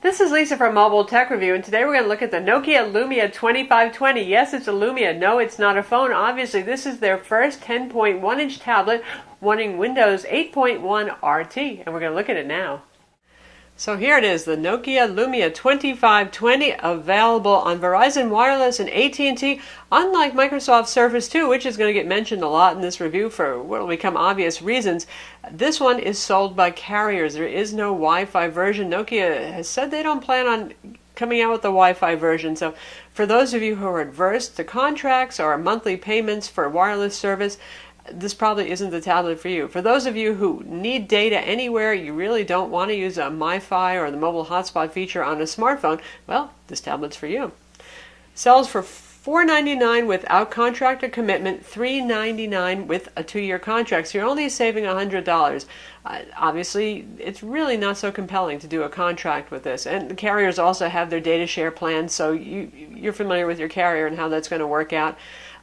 This is Lisa from Mobile Tech Review, and today we're going to look at the Nokia Lumia 2520. Yes, it's a Lumia. No, it's not a phone. Obviously, this is their first 10.1-inch tablet running Windows 8.1 RT, and we're going to look at it now. So here it is, the Nokia Lumia 2520, available on Verizon Wireless and AT&T. Unlike Microsoft Surface 2, which is going to get mentioned a lot in this review for what will become obvious reasons, this one is sold by carriers. There is no Wi-Fi version. Nokia has said they don't plan on coming out with the Wi-Fi version. So for those of you who are adverse to contracts or monthly payments for wireless service, this probably isn't the tablet for you. For those of you who need data anywhere, you really don't want to use a MiFi or the mobile hotspot feature on a smartphone, well, this tablet's for you. Sells for $499 without contract or commitment, $399 with a 2-year contract. So you're only saving $100. Obviously, it's really not so compelling to do a contract with this. And the carriers also have their data share plans, so you're familiar with your carrier and how that's going to work out.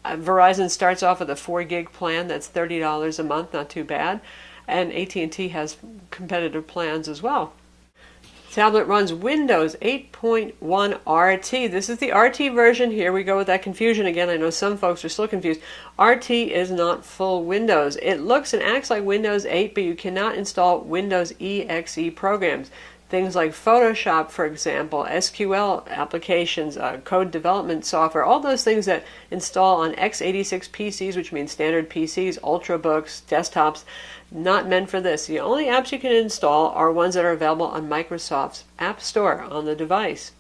Verizon starts off with a 4 gig plan that's $30 a month, not too bad, and AT&T has competitive plans as well. Tablet runs Windows 8.1 RT. This is the RT version. Here we go with that confusion again. I know some folks are still confused. RT is not full Windows. It looks and acts like Windows 8, but you cannot install Windows EXE programs. Things like Photoshop, for example, SQL applications, code development software, all those things that install on x86 PCs, which means standard PCs, Ultrabooks, desktops, not meant for this. The only apps you can install are ones that are available on Microsoft's App Store on the device.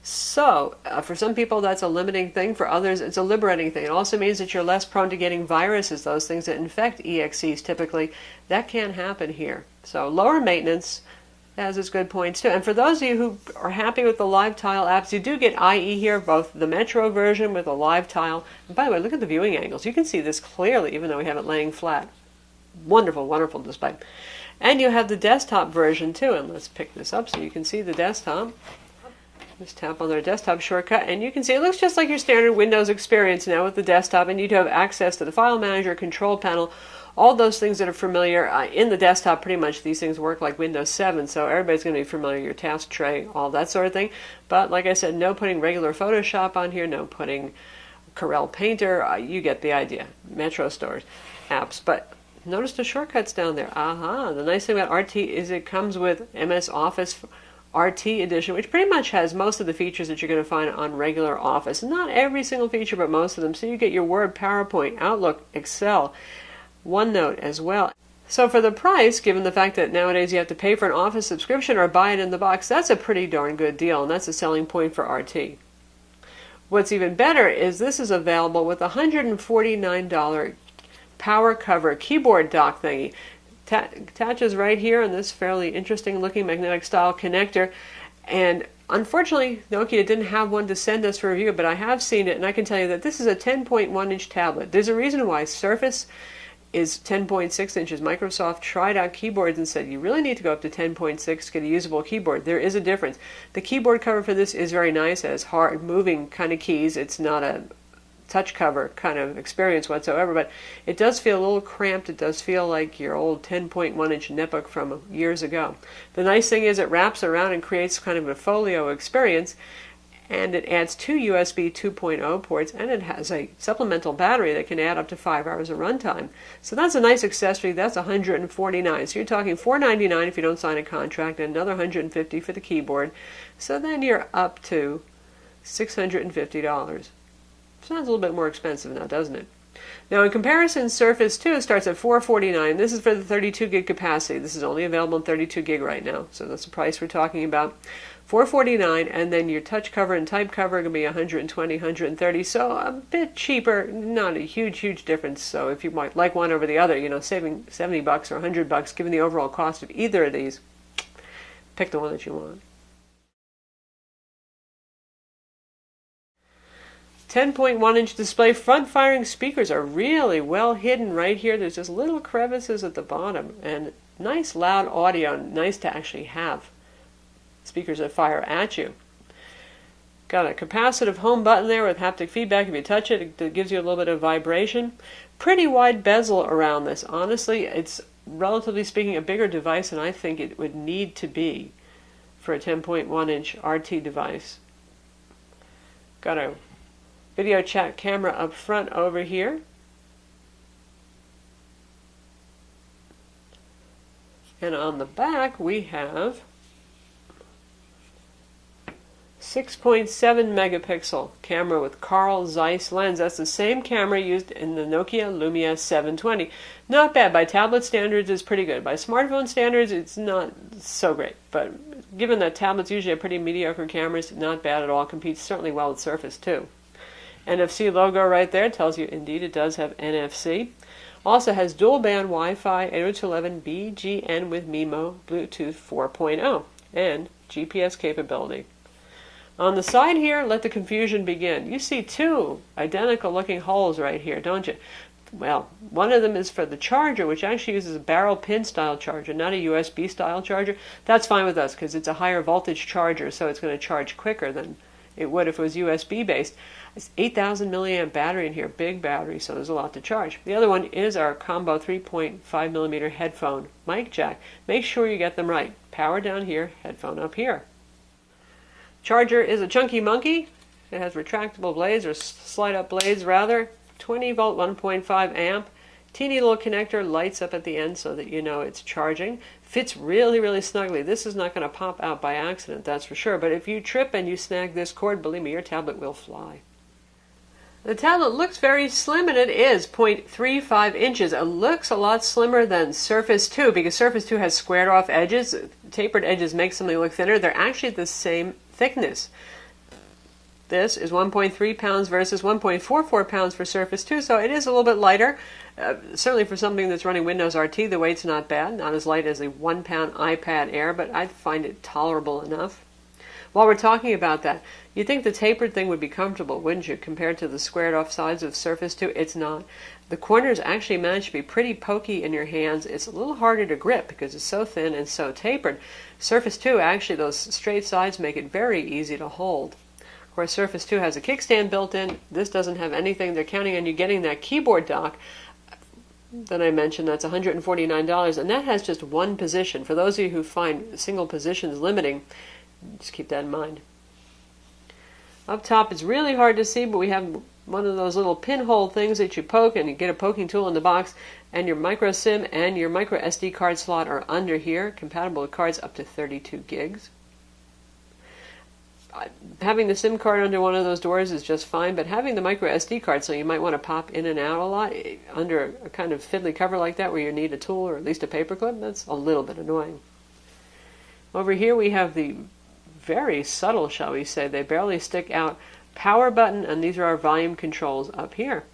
So, for some people that's a limiting thing, for others it's a liberating thing. It also means that you're less prone to getting viruses, those things that infect EXEs typically. That can't happen here. So, lower maintenance has its good points too. And for those of you who are happy with the live tile apps, you do get IE here, both the Metro version with a live tile. And by the way, look at the viewing angles. You can see this clearly, even though we have it laying flat. Wonderful, wonderful display. And you have the desktop version too. And let's pick this up so you can see the desktop. Just tap on their desktop shortcut, and you can see it looks just like your standard Windows experience now with the desktop, and you do have access to the file manager, control panel, all those things that are familiar in the desktop. Pretty much these things work like Windows 7, so everybody's going to be familiar, your task tray, all that sort of thing. But like I said, no putting regular Photoshop on here, no putting Corel Painter, you get the idea. Metro stores, apps, but notice the shortcuts down there. The nice thing about RT is it comes with MS Office RT edition, which pretty much has most of the features that you're going to find on regular Office. Not every single feature, but most of them. So you get your Word, PowerPoint, Outlook, Excel, OneNote as well. So for the price, given the fact that nowadays you have to pay for an Office subscription or buy it in the box, that's a pretty darn good deal, and that's a selling point for RT. What's even better is this is available with a $149 power cover keyboard dock thingy. Attaches right here on this fairly interesting looking magnetic style connector, and unfortunately Nokia didn't have one to send us for review, but I have seen it, and I can tell you that this is a 10.1-inch tablet. There's a reason why Surface is 10.6 inches. Microsoft tried out keyboards and said you really need to go up to 10.6 to get a usable keyboard. There is a difference. The keyboard cover for this is very nice. It has hard moving kind of keys. It's not a touch cover kind of experience whatsoever, but it does feel a little cramped. It does feel like your old 10.1-inch netbook from years ago. The nice thing is it wraps around and creates kind of a folio experience, and it adds 2 USB 2.0 ports, and it has a supplemental battery that can add up to 5 hours of runtime. So that's a nice accessory. That's $149. So you're talking $499 if you don't sign a contract, and another $150 for the keyboard. So then you're up to $650. Sounds a little bit more expensive now, doesn't it? Now, in comparison, Surface 2 starts at $449. This is for the 32 gig capacity. This is only available in 32 gig right now, so that's the price we're talking about. $449, and then your touch cover and type cover are going to be $120, $130, so a bit cheaper, not a huge difference. So if you might like one over the other, you know, saving $70 or $100, given the overall cost of either of these, pick the one that you want. 10.1-inch display. Front-firing speakers are really well hidden right here. There's just little crevices at the bottom, and nice loud audio. Nice to actually have speakers that fire at you. Got a capacitive home button there with haptic feedback. If you touch it, it gives you a little bit of vibration. Pretty wide bezel around this. Honestly, it's relatively speaking a bigger device than I think it would need to be for a 10.1-inch RT device. Got a video chat camera up front over here. And on the back we have 6.7 megapixel camera with Carl Zeiss lens. That's the same camera used in the Nokia Lumia 720. Not bad. By tablet standards, it's pretty good. By smartphone standards, it's not so great. But given that tablets usually have pretty mediocre cameras, not bad at all. Competes certainly well with Surface 2. NFC logo right there tells you indeed it does have NFC. Also has dual band Wi-Fi 802.11 BGN with MIMO Bluetooth 4.0 and GPS capability. On the side here, let the confusion begin. You see two identical looking holes right here, don't you? Well, one of them is for the charger, which actually uses a barrel pin style charger, not a USB style charger. That's fine with us because it's a higher voltage charger, so it's going to charge quicker than it would if it was USB based. It's 8,000 milliamp battery in here, big battery, so there's a lot to charge. The other one is our combo 3.5 millimeter headphone mic jack. Make sure you get them right. Power down here, headphone up here. Charger is a chunky monkey. It has retractable blades, or slide up blades rather. 20 volt, 1.5 amp. Teeny little connector, lights up at the end so that you know it's charging. Fits really, really snugly. This is not going to pop out by accident, that's for sure. But if you trip and you snag this cord, believe me, your tablet will fly. The tablet looks very slim, and it is 0.35 inches. It looks a lot slimmer than Surface 2 because Surface 2 has squared off edges. Tapered edges make something look thinner. They're actually the same thickness. This is 1.3 pounds versus 1.44 pounds for Surface 2, so it is a little bit lighter. Certainly for something that's running Windows RT, the weight's not bad. Not as light as a 1-pound iPad Air, but I find it tolerable enough. While we're talking about that, you'd think the tapered thing would be comfortable, wouldn't you, compared to the squared off sides of Surface 2? It's not. The corners actually manage to be pretty pokey in your hands. It's a little harder to grip because it's so thin and so tapered. Surface 2, actually, those straight sides make it very easy to hold. Of course, Surface 2 has a kickstand built in. This doesn't have anything. They're counting on you getting that keyboard dock that I mentioned. That's $149, and that has just one position. For those of you who find single positions limiting, just keep that in mind. Up top, it's really hard to see, but we have one of those little pinhole things that you poke, and you get a poking tool in the box, and your micro SIM and your micro SD card slot are under here, compatible with cards up to 32 gigs. Having the SIM card under one of those doors is just fine, but having the micro SD card, so you might want to pop in and out a lot under a kind of fiddly cover like that where you need a tool or at least a paper clip, that's a little bit annoying. Over here we have the very subtle, shall we say, they barely stick out, power button, and these are our volume controls up here.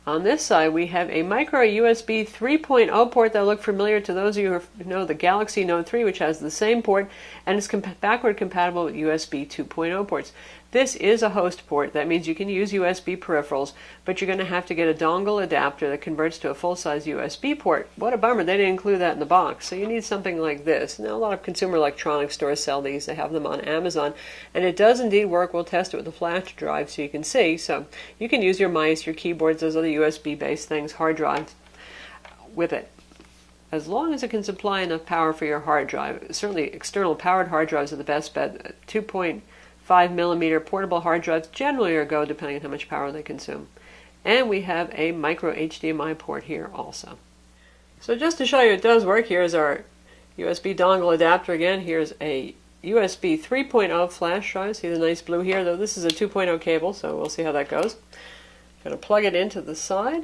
On this side, we have a micro USB 3.0 port that will look familiar to those of you who know the Galaxy Note 3, which has the same port, and is backward compatible with USB 2.0 ports. This is a host port. That means you can use USB peripherals, but you're going to have to get a dongle adapter that converts to a full-size USB port. What a bummer, they didn't include that in the box. So you need something like this. Now, a lot of consumer electronics stores sell these. They have them on Amazon, and it does indeed work. We'll test it with a flash drive so you can see. So you can use your mice, your keyboards, those other USB-based things, hard drives with it, as long as it can supply enough power for your hard drive. Certainly external powered hard drives are the best bet. 2.5 millimeter portable hard drives generally are go depending on how much power they consume. And we have a micro HDMI port here also. So just to show you it does work, here's our USB dongle adapter again. Here's a USB 3.0 flash drive. See the nice blue here, though this is a 2.0 cable, so we'll see how that goes. Going to plug it into the side.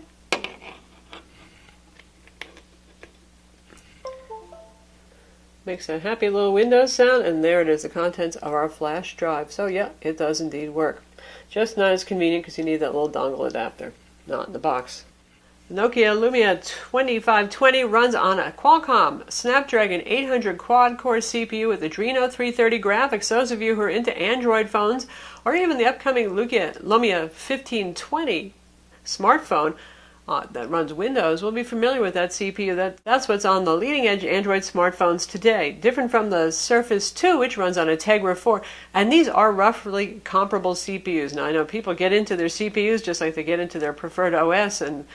Makes a happy little Windows sound, and there it is, the contents of our flash drive. So yeah, it does indeed work. Just not as convenient because you need that little dongle adapter, not in the box. The Nokia Lumia 2520 runs on a Qualcomm Snapdragon 800 quad-core CPU with Adreno 330 graphics. Those of you who are into Android phones, or even the upcoming Lumia 1520 smartphone, that runs Windows will be familiar with that CPU. That's what's on the leading-edge Android smartphones today. Different from the Surface 2, which runs on a Tegra 4. And these are roughly comparable CPUs. Now, I know people get into their CPUs just like they get into their preferred OS and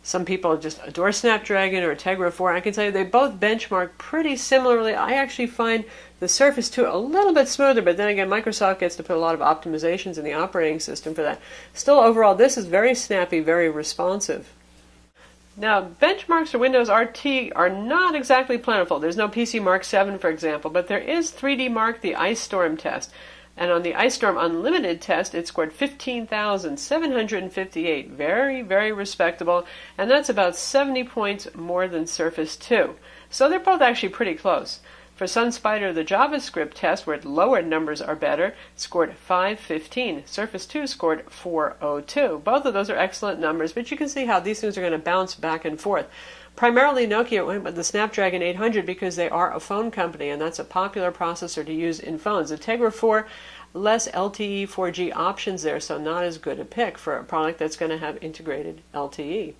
Some people just adore Snapdragon or Tegra 4. I can tell you they both benchmark pretty similarly. I actually find the Surface 2 a little bit smoother, but then again, Microsoft gets to put a lot of optimizations in the operating system for that. Still, overall, this is very snappy, very responsive. Now, benchmarks for Windows RT are not exactly plentiful. There's no PC Mark 7, for example, but there is 3D Mark, the Ice Storm test. And on the Ice Storm Unlimited test, it scored 15,758. Very, very respectable. And that's about 70 points more than Surface 2. So they're both actually pretty close. For SunSpider, the JavaScript test, where lower numbers are better, scored 515. Surface 2 scored 402. Both of those are excellent numbers, but you can see how these things are going to bounce back and forth. Primarily, Nokia went with the Snapdragon 800 because they are a phone company, and that's a popular processor to use in phones. The Tegra 4, less LTE 4G options there, so not as good a pick for a product that's going to have integrated LTE.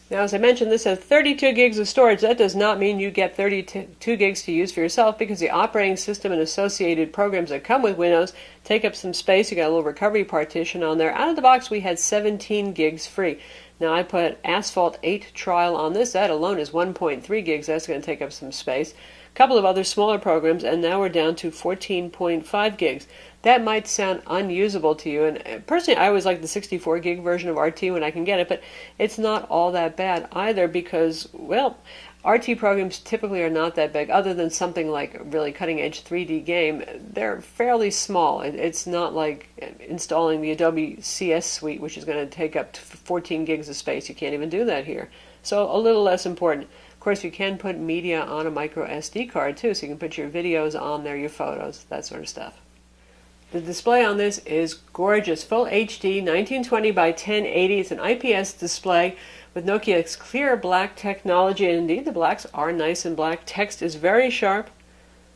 Now, as I mentioned, this has 32 gigs of storage. That does not mean you get 32 gigs to use for yourself, because the operating system and associated programs that come with Windows take up some space. You got a little recovery partition on there. Out of the box, we had 17 gigs free. Now, I put Asphalt 8 trial on this. That alone is 1.3 gigs. That's going to take up some space. A couple of other smaller programs, and now we're down to 14.5 gigs. That might sound unusable to you, and personally I always like the 64 gig version of RT when I can get it, but it's not all that bad either, because, well, RT programs typically are not that big, other than something like a really cutting-edge 3D game. They're fairly small. It's not like installing the Adobe CS suite, which is going to take up 14 gigs of space. You can't even do that here. So a little less important. Of course, you can put media on a micro SD card too, so you can put your videos on there, your photos, that sort of stuff. The display on this is gorgeous. Full HD, 1920 by 1080. It's an IPS display with Nokia's clear black technology, and indeed the blacks are nice and black. Text is very sharp.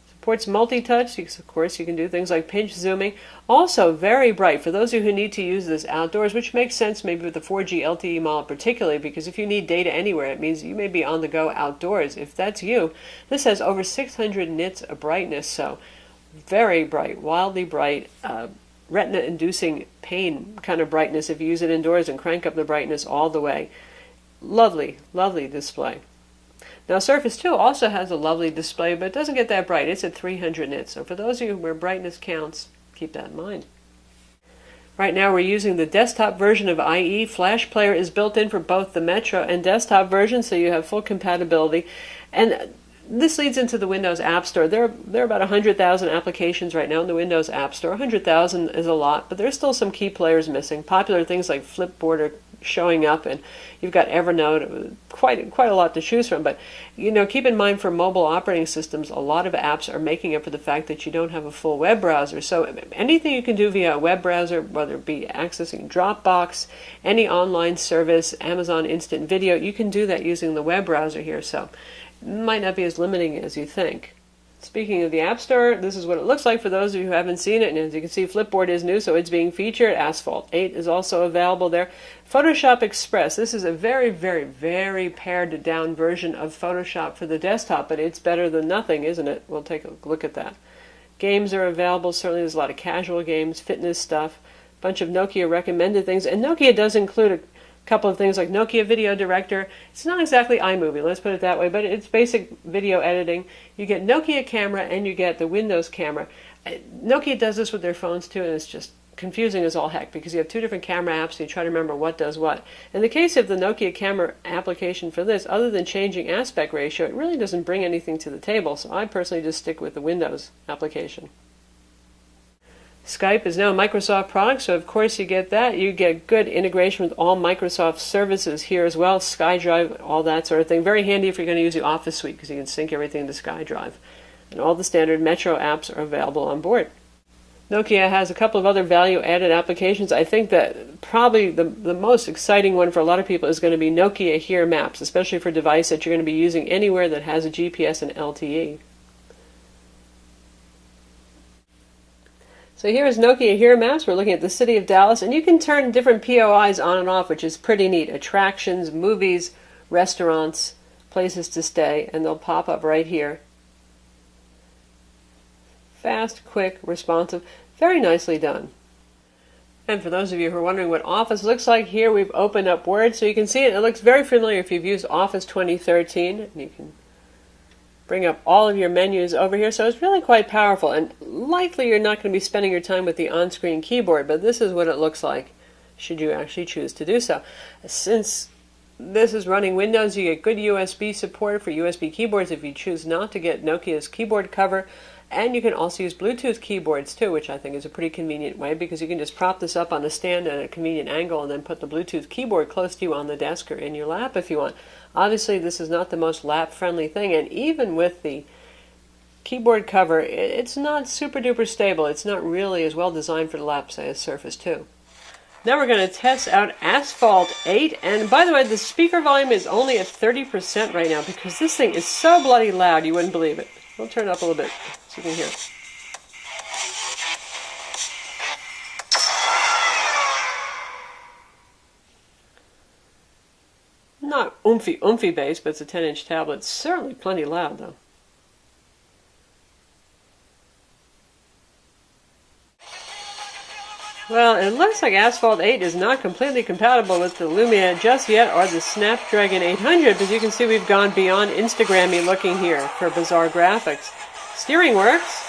Supports multi-touch. Of course, you can do things like pinch zooming. Also very bright for those of you who need to use this outdoors, which makes sense maybe with the 4G LTE model particularly, because if you need data anywhere, it means you may be on the go outdoors. If that's you, this has over 600 nits of brightness, so very bright, wildly bright, retina-inducing pain kind of brightness if you use it indoors and crank up the brightness all the way. Lovely, lovely display. Now, Surface 2 also has a lovely display, but it doesn't get that bright. It's at 300 nits. So for those of you where brightness counts, keep that in mind. Right now we're using the desktop version of IE. Flash Player is built in for both the Metro and desktop version, so you have full compatibility. And this leads into the Windows App Store. There are about 100,000 applications right now in the Windows App Store. 100,000 is a lot, but there's still some key players missing. Popular things like Flipboard are showing up, and you've got Evernote, quite a lot to choose from. But keep in mind, for mobile operating systems, a lot of apps are making up for the fact that you don't have a full web browser. So anything you can do via a web browser, whether it be accessing Dropbox, any online service, Amazon Instant Video, you can do that using the web browser here. So might not be as limiting as you think. Speaking of the App Store, this is what it looks like for those of you who haven't seen it. And as you can see, Flipboard is new, so it's being featured. Asphalt 8 is also available there. Photoshop Express. This is a very, very, very pared down version of Photoshop for the desktop, but it's better than nothing, isn't it? We'll take a look at that. Games are available. Certainly there's a lot of casual games, fitness stuff, a bunch of Nokia recommended things. And Nokia does include a couple of things like Nokia Video Director. It's not exactly iMovie, let's put it that way, but it's basic video editing. You get Nokia Camera and you get the Windows Camera. Nokia does this with their phones too, and it's just confusing as all heck, because you have two different camera apps and you try to remember what does what. In the case of the Nokia Camera application for this, other than changing aspect ratio, it really doesn't bring anything to the table, so I personally just stick with the Windows application. Skype is now a Microsoft product, so of course you get that. You get good integration with all Microsoft services here as well, SkyDrive, all that sort of thing. Very handy if you're going to use the Office suite, because you can sync everything to SkyDrive. And all the standard Metro apps are available on board. Nokia has a couple of other value-added applications. I think that probably the most exciting one for a lot of people is going to be Nokia Here Maps, especially for a device that you're going to be using anywhere that has a GPS and LTE. So here is Nokia Here Maps. We're looking at the city of Dallas, and you can turn different POIs on and off, which is pretty neat. Attractions, movies, restaurants, places to stay, and they'll pop up right here. Fast, quick, responsive, very nicely done. And for those of you who are wondering what Office looks like, here we've opened up Word so you can see it. It looks very familiar if you've used Office 2013. And you can bring up all of your menus over here. So it's really quite powerful. And likely you're not going to be spending your time with the on-screen keyboard, but this is what it looks like should you actually choose to do so. Since this is running Windows, you get good USB support for USB keyboards if you choose not to get Nokia's keyboard cover. And you can also use Bluetooth keyboards too, which I think is a pretty convenient way because you can just prop this up on a stand at a convenient angle and then put the Bluetooth keyboard close to you on the desk or in your lap if you want. Obviously, this is not the most lap-friendly thing, and even with the keyboard cover, it's not super duper stable. It's not really as well designed for the lap, say, as Surface 2. Now we're going to test out Asphalt 8, and by the way, the speaker volume is only at 30% right now because this thing is so bloody loud you wouldn't believe it. We'll turn it up a little bit so you can hear it. Not oomphy bass, but it's a 10-inch tablet. It's certainly plenty loud, though. Well, it looks like Asphalt 8 is not completely compatible with the Lumia just yet, or the Snapdragon 800, but you can see we've gone beyond Instagram-y looking here for bizarre graphics. Steering works.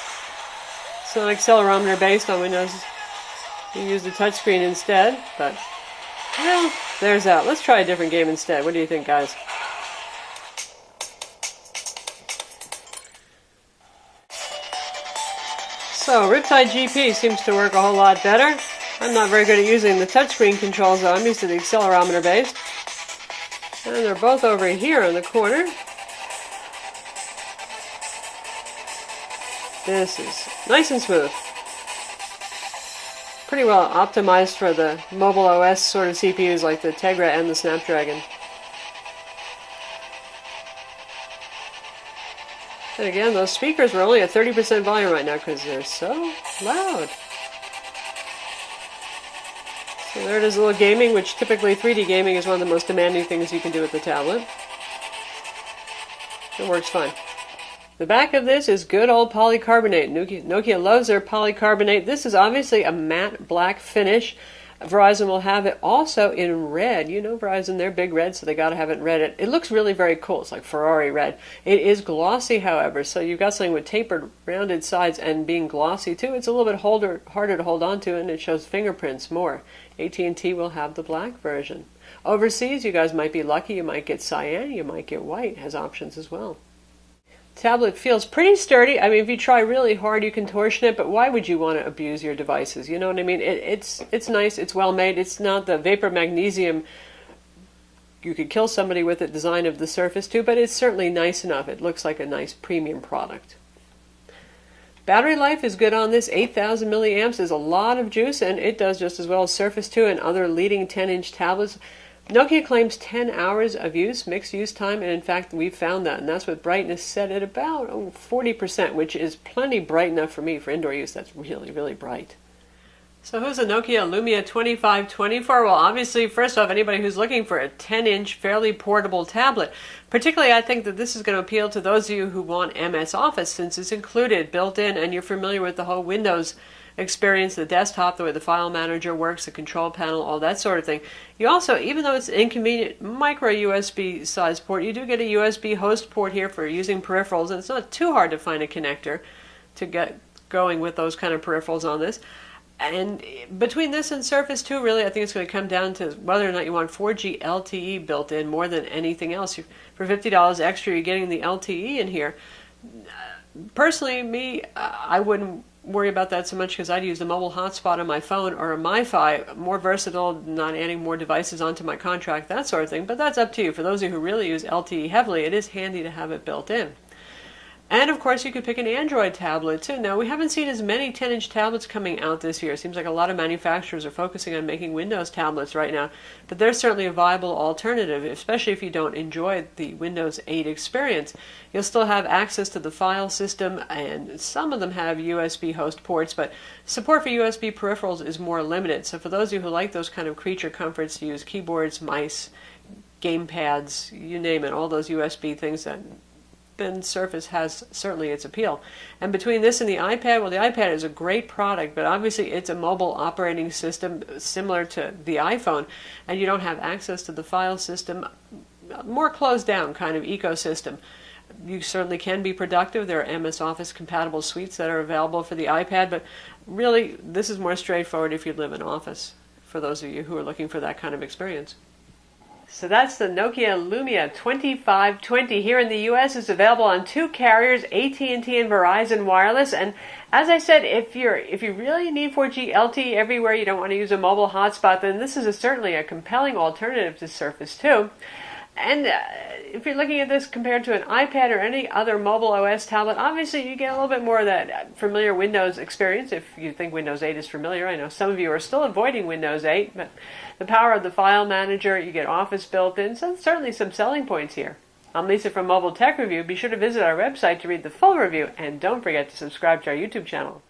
It's not accelerometer based on Windows. You use the touchscreen instead, but, well, there's that. Let's try a different game instead. What do you think, guys? So, Riptide GP seems to work a whole lot better. I'm not very good at using the touchscreen controls, though. I'm used to the accelerometer based. And they're both over here in the corner. This is nice and smooth. Pretty well optimized for the mobile OS sort of CPUs like the Tegra and the Snapdragon. And again, those speakers were only at 30% volume right now because they're so loud. So there it is, a little gaming, which typically 3D gaming is one of the most demanding things you can do with the tablet. It works fine. The back of this is good old polycarbonate. Nokia loves their polycarbonate. This is obviously a matte black finish. Verizon will have it also in red. You know Verizon, they're big red, so they got to have it in red. It looks really very cool. It's like Ferrari red. It is glossy, however, so you've got something with tapered, rounded sides and being glossy too. It's a little bit harder to hold on to, and it shows fingerprints more. AT&T will have the black version. Overseas, you guys might be lucky. You might get cyan, you might get white. It has options as well. Tablet feels pretty sturdy. I mean, if you try really hard, you can torsion it, but why would you want to abuse your devices? You know what I mean? It's nice. It's well made. It's not the vapor magnesium you could kill somebody with it design of the Surface 2, but it's certainly nice enough. It looks like a nice premium product. Battery life is good on this. 8,000 milliamps is a lot of juice, and it does just as well as Surface 2 and other leading 10-inch tablets. Nokia claims 10 hours of use, mixed use time, and in fact we've found that, and that's with brightness set at about 40%, which is plenty bright enough for me for indoor use. That's really, really bright. So who's a Nokia Lumia 2520 for? Well, obviously, first off, anybody who's looking for a 10-inch, fairly portable tablet. Particularly, I think that this is going to appeal to those of you who want MS Office, since it's included, built in, and you're familiar with the whole Windows experience, the desktop, the way the file manager works, the control panel, all that sort of thing. You also, even though it's an inconvenient micro USB size port, you do get a USB host port here for using peripherals, and it's not too hard to find a connector to get going with those kind of peripherals on this. And between this and Surface 2, really, I think it's going to come down to whether or not you want 4G LTE built in more than anything else. For $50 extra, you're getting the LTE in here. Personally, I wouldn't worry about that so much because I'd use the mobile hotspot on my phone or a MiFi, more versatile, not adding more devices onto my contract, that sort of thing. But that's up to you. For those of you who really use LTE heavily, it is handy to have it built in. And of course, you could pick an Android tablet too. Now, we haven't seen as many 10-inch tablets coming out this year. It seems like a lot of manufacturers are focusing on making Windows tablets right now. But they're certainly a viable alternative, especially if you don't enjoy the Windows 8 experience. You'll still have access to the file system, and some of them have USB host ports, but support for USB peripherals is more limited. So for those of you who like those kind of creature comforts to use keyboards, mice, game pads, you name it, all those USB things that thin surface has certainly its appeal. And between this and the iPad, well, the iPad is a great product, but obviously it's a mobile operating system similar to the iPhone, and you don't have access to the file system, more closed down kind of ecosystem. You certainly can be productive. There are MS Office compatible suites that are available for the iPad, but really this is more straightforward if you live in office, for those of you who are looking for that kind of experience. So that's the Nokia Lumia 2520. Here in the U.S. it's available on 2 carriers, AT&T and Verizon Wireless. And as I said, if you really need 4G LTE everywhere, you don't want to use a mobile hotspot, then this is certainly a compelling alternative to Surface 2. And if you're looking at this compared to an iPad or any other mobile OS tablet, obviously you get a little bit more of that familiar Windows experience if you think Windows 8 is familiar. I know some of you are still avoiding Windows 8, but the power of the file manager, you get Office built in, so certainly some selling points here. I'm Lisa from Mobile Tech Review. Be sure to visit our website to read the full review, and don't forget to subscribe to our YouTube channel.